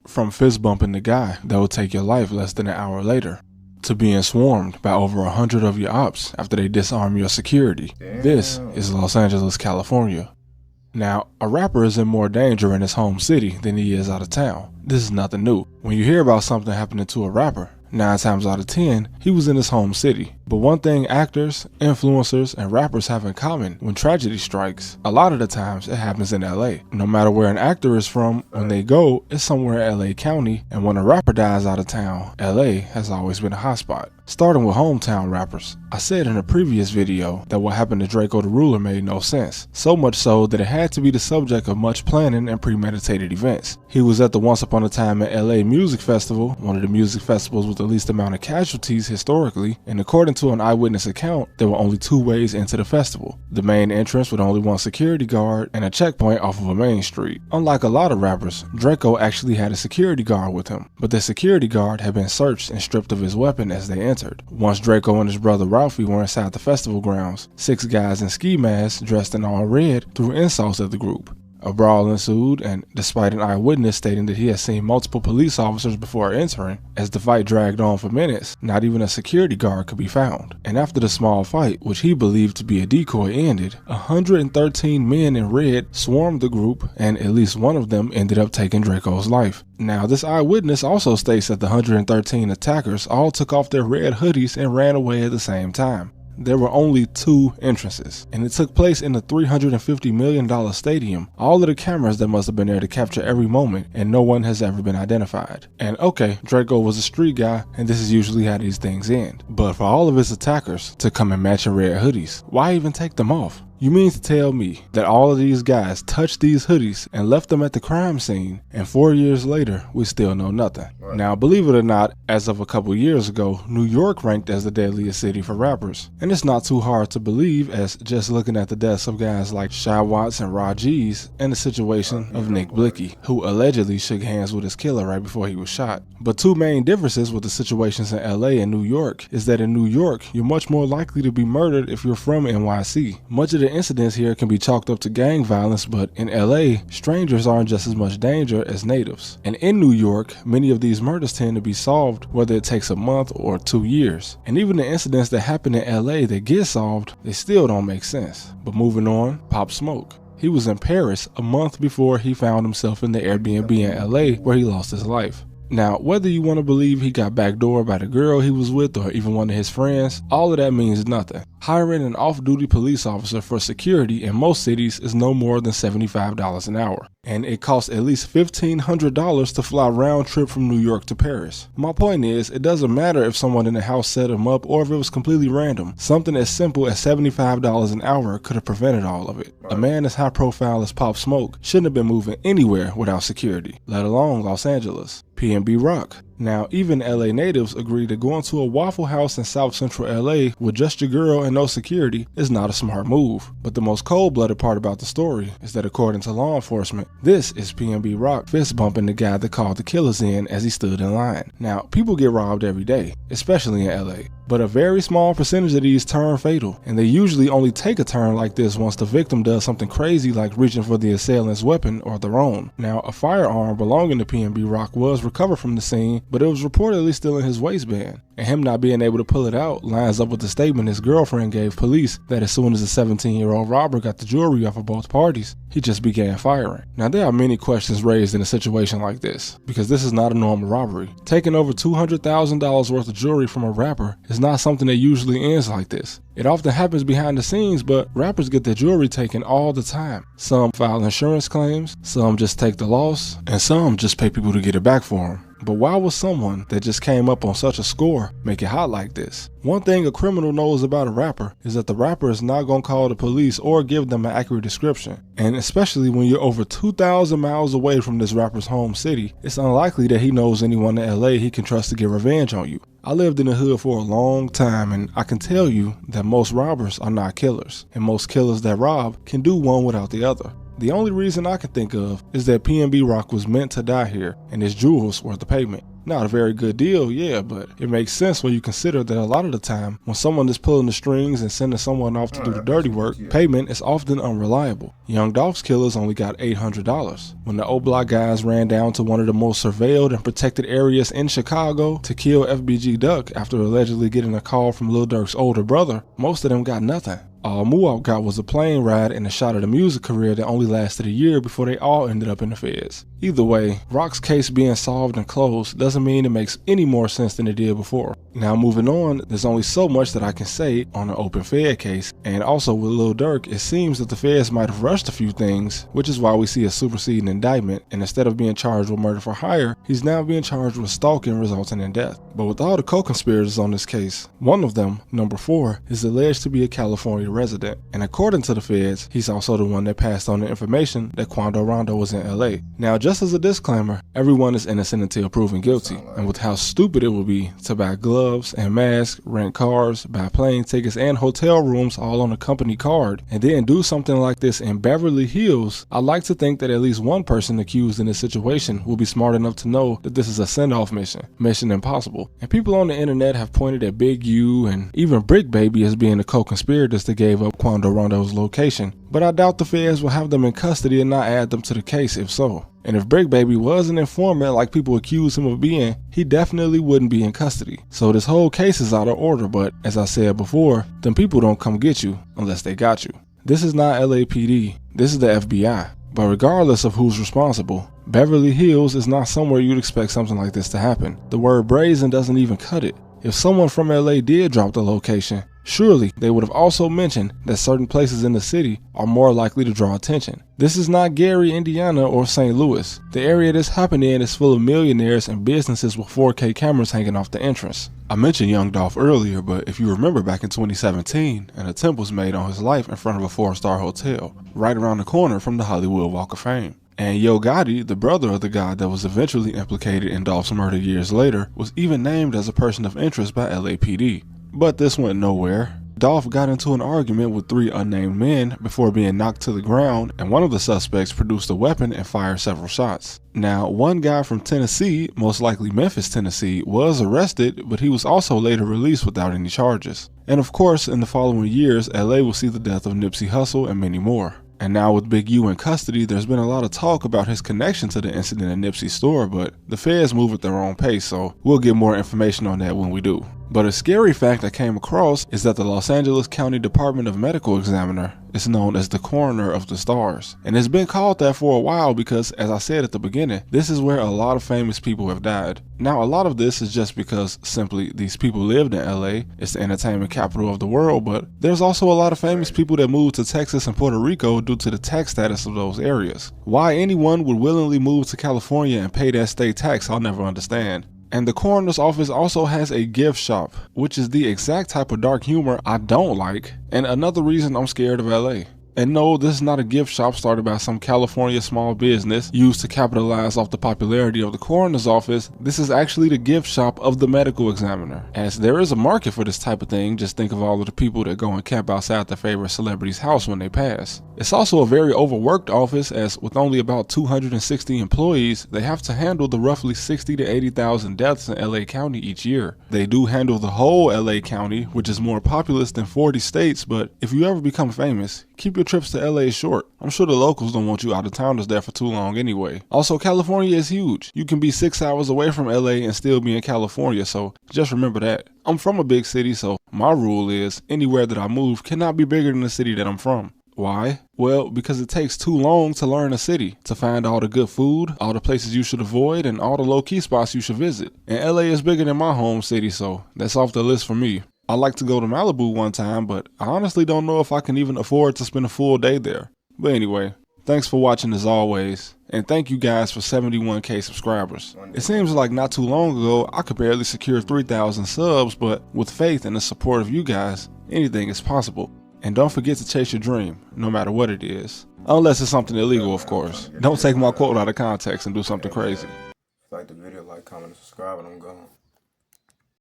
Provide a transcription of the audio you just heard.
From fist bumping the guy that will take your life less than an hour later, to being swarmed by over 100 of your ops after they disarm your security. This is Los Angeles, California. Now, a rapper is in more danger in his home city than he is out of town. This is nothing new. When you hear about something happening to a rapper, 9 times out of 10, he was in his home city. But one thing actors, influencers, and rappers have in common when tragedy strikes, a lot of the times it happens in LA. No matter where an actor is from, when they go, it's somewhere in LA County, and when a rapper dies out of town, LA has always been a hotspot. Starting with hometown rappers, I said in a previous video that what happened to Draco the Ruler made no sense, so much so that it had to be the subject of much planning and premeditated events. He was at the Once Upon a Time in LA Music Festival, one of the music festivals with the least amount of casualties historically, and according to an eyewitness account, there were only 2 ways into the festival. The main entrance with only 1 security guard and a checkpoint off of a main street. Unlike a lot of rappers, Draco actually had a security guard with him, but the security guard had been searched and stripped of his weapon as they entered. Once Draco and his brother Ralphie were inside the festival grounds, 6 guys in ski masks dressed in all red threw insults at the group. A brawl ensued, and despite an eyewitness stating that he had seen multiple police officers before entering, as the fight dragged on for minutes, not even a security guard could be found. And after the small fight, which he believed to be a decoy, ended, 113 men in red swarmed the group, and at least one of them ended up taking Draco's life. Now, this eyewitness also states that the 113 attackers all took off their red hoodies and ran away at the same time. There were only 2 entrances, and it took place in the $350 million stadium. All of the cameras that must have been there to capture every moment, and no one has ever been identified. And okay, Draco was a street guy, and this is usually how these things end. But for all of his attackers to come in matching red hoodies, why even take them off? You mean to tell me that all of these guys touched these hoodies and left them at the crime scene, and 4 years later, we still know nothing? Right. Now, believe it or not, as of a couple years ago, New York ranked as the deadliest city for rappers. And it's not too hard to believe, as just looking at the deaths of guys like Shy Watts and Rajiz, and the situation of Nick Blicky, who allegedly shook hands with his killer right before he was shot. But 2 main differences with the situations in LA and New York is that in New York, you're much more likely to be murdered if you're from NYC. Much of the incidents here can be chalked up to gang violence, but in LA, strangers aren't just as much danger as natives. And in New York, many of these murders tend to be solved whether it takes a month or 2 years. And even the incidents that happen in LA that get solved, they still don't make sense. But moving on, Pop Smoke. He was in Paris a month before he found himself in the Airbnb in LA where he lost his life. Now, whether you want to believe he got backdoored by the girl he was with or even one of his friends, all of that means nothing. Hiring an off-duty police officer for security in most cities is no more than $75 an hour, and it costs at least $1,500 to fly round trip from New York to Paris. My point is, it doesn't matter if someone in the house set him up or if it was completely random. Something as simple as $75 an hour could have prevented all of it. A man as high profile as Pop Smoke shouldn't have been moving anywhere without security, let alone Los Angeles. P&B Rock. Now, even LA natives agree that going to a Waffle House in South Central LA with just your girl and no security is not a smart move. But the most cold-blooded part about the story is that according to law enforcement, this is P&B Rock fist bumping the guy that called the killers in as he stood in line. Now, people get robbed every day, especially in LA, but a very small percentage of these turn fatal, and they usually only take a turn like this once the victim does something crazy like reaching for the assailant's weapon or their own. Now, a firearm belonging to P&B Rock was recovered from the scene, but it was reportedly still in his waistband, and him not being able to pull it out lines up with the statement his girlfriend gave police that as soon as the 17-year-old robber got the jewelry off of both parties, he just began firing. Now, there are many questions raised in a situation like this, because this is not a normal robbery. Taking over $200,000 worth of jewelry from a rapper is not something that usually ends like this. It often happens behind the scenes, but rappers get their jewelry taken all the time. Some file insurance claims, some just take the loss, and some just pay people to get it back for them. But why would someone that just came up on such a score make it hot like this? One thing a criminal knows about a rapper is that the rapper is not going to call the police or give them an accurate description. And especially when you're over 2,000 miles away from this rapper's home city, it's unlikely that he knows anyone in LA he can trust to get revenge on you. I lived in the hood for a long time, and I can tell you that most robbers are not killers, and most killers that rob can do one without the other. The only reason I can think of is that P&B Rock was meant to die here, and his jewels were the payment. Not a very good deal, yeah, but it makes sense when you consider that a lot of the time, when someone is pulling the strings and sending someone off to do the dirty work, payment is often unreliable. Young Dolph's killers only got $800. When the O-Block guys ran down to one of the most surveilled and protected areas in Chicago to kill FBG Duck after allegedly getting a call from Lil Durk's older brother, most of them got nothing. All Muab got was a plane ride and a shot at a music career that only lasted a year before they all ended up in the feds. Either way, Rock's case being solved and closed doesn't mean it makes any more sense than it did before. Now moving on, there's only so much that I can say on an open Fed case, and also with Lil Durk, it seems that the feds might have rushed a few things, which is why we see a superseding indictment, and instead of being charged with murder for hire, he's now being charged with stalking resulting in death. But with all the co-conspirators on this case, one of them, number 4, is alleged to be a California resident, and according to the feds, he's also the one that passed on the information that Quando Rondo was in LA. Now just as a disclaimer, everyone is innocent until proven guilty, and with how stupid it would be to buy gloves and masks, rent cars, buy plane tickets and hotel rooms all on a company card, and then do something like this in Beverly Hills, I like to think that at least one person accused in this situation will be smart enough to know that this is a send-off mission, Mission Impossible. And people on the internet have pointed at Big U and even Brick Baby as being the co-conspirators that gave up Quando Rondo's location, but I doubt the feds will have them in custody and not add them to the case if so. And if Brick Baby was an informant like people accuse him of being, he definitely wouldn't be in custody. So this whole case is out of order, but as I said before, them people don't come get you unless they got you. This is not LAPD, this is the FBI. But regardless of who's responsible, Beverly Hills is not somewhere you'd expect something like this to happen. The word brazen doesn't even cut it. If someone from LA did drop the location, surely they would have also mentioned that certain places in the city are more likely to draw attention. This is not Gary, Indiana or St. Louis. The area this happened in is full of millionaires and businesses with 4K cameras hanging off the entrance. I mentioned Young Dolph earlier, but if you remember back in 2017, an attempt was made on his life in front of a 4-star hotel, right around the corner from the Hollywood Walk of Fame. And Yo Gotti, the brother of the guy that was eventually implicated in Dolph's murder years later, was even named as a person of interest by LAPD. But this went nowhere. Dolph got into an argument with 3 unnamed men before being knocked to the ground, and one of the suspects produced a weapon and fired several shots. Now, one guy from Tennessee, most likely Memphis, Tennessee, was arrested, but he was also later released without any charges. And of course, in the following years, LA will see the death of Nipsey Hussle and many more. And now with Big U in custody, there's been a lot of talk about his connection to the incident at Nipsey's store, but the feds move at their own pace, so we'll get more information on that when we do. But a scary fact I came across is that the Los Angeles County Department of Medical Examiner is known as the coroner of the stars. And it's been called that for a while because, as I said at the beginning, this is where a lot of famous people have died. Now, a lot of this is just because simply these people lived in LA, it's the entertainment capital of the world, but there's also a lot of famous people that moved to Texas and Puerto Rico due to the tax status of those areas. Why anyone would willingly move to California and pay that state tax, I'll never understand. And the coroner's office also has a gift shop, which is the exact type of dark humor I don't like, and another reason I'm scared of LA. And no, this is not a gift shop started by some California small business used to capitalize off the popularity of the coroner's office. This is actually the gift shop of the medical examiner. As there is a market for this type of thing, just think of all of the people that go and camp outside their favorite celebrity's house when they pass. It's also a very overworked office, as with only about 260 employees, they have to handle the roughly 60 to 80,000 deaths in LA County each year. They do handle the whole LA County, which is more populous than 40 states, but if you ever become famous, keep your trips to LA short. I'm sure the locals don't want you out of towners there for too long anyway. Also, California is huge. You can be 6 hours away from LA and still be in California, so just remember that. I'm from a big city, so my rule is anywhere that I move cannot be bigger than the city that I'm from. Why? Well, because it takes too long to learn a city, to find all the good food, all the places you should avoid, and all the low-key spots you should visit. And LA is bigger than my home city, so that's off the list for me. I'd like to go to Malibu one time, but I honestly don't know if I can even afford to spend a full day there. But anyway, thanks for watching as always, and thank you guys for 71K subscribers. It seems like not too long ago, I could barely secure 3,000 subs, but with faith and the support of you guys, anything is possible. And don't forget to chase your dream, no matter what it is. Unless it's something illegal, of course. Don't take my quote out of context and do something crazy. Like the video, like, comment, and subscribe, and I'm gone.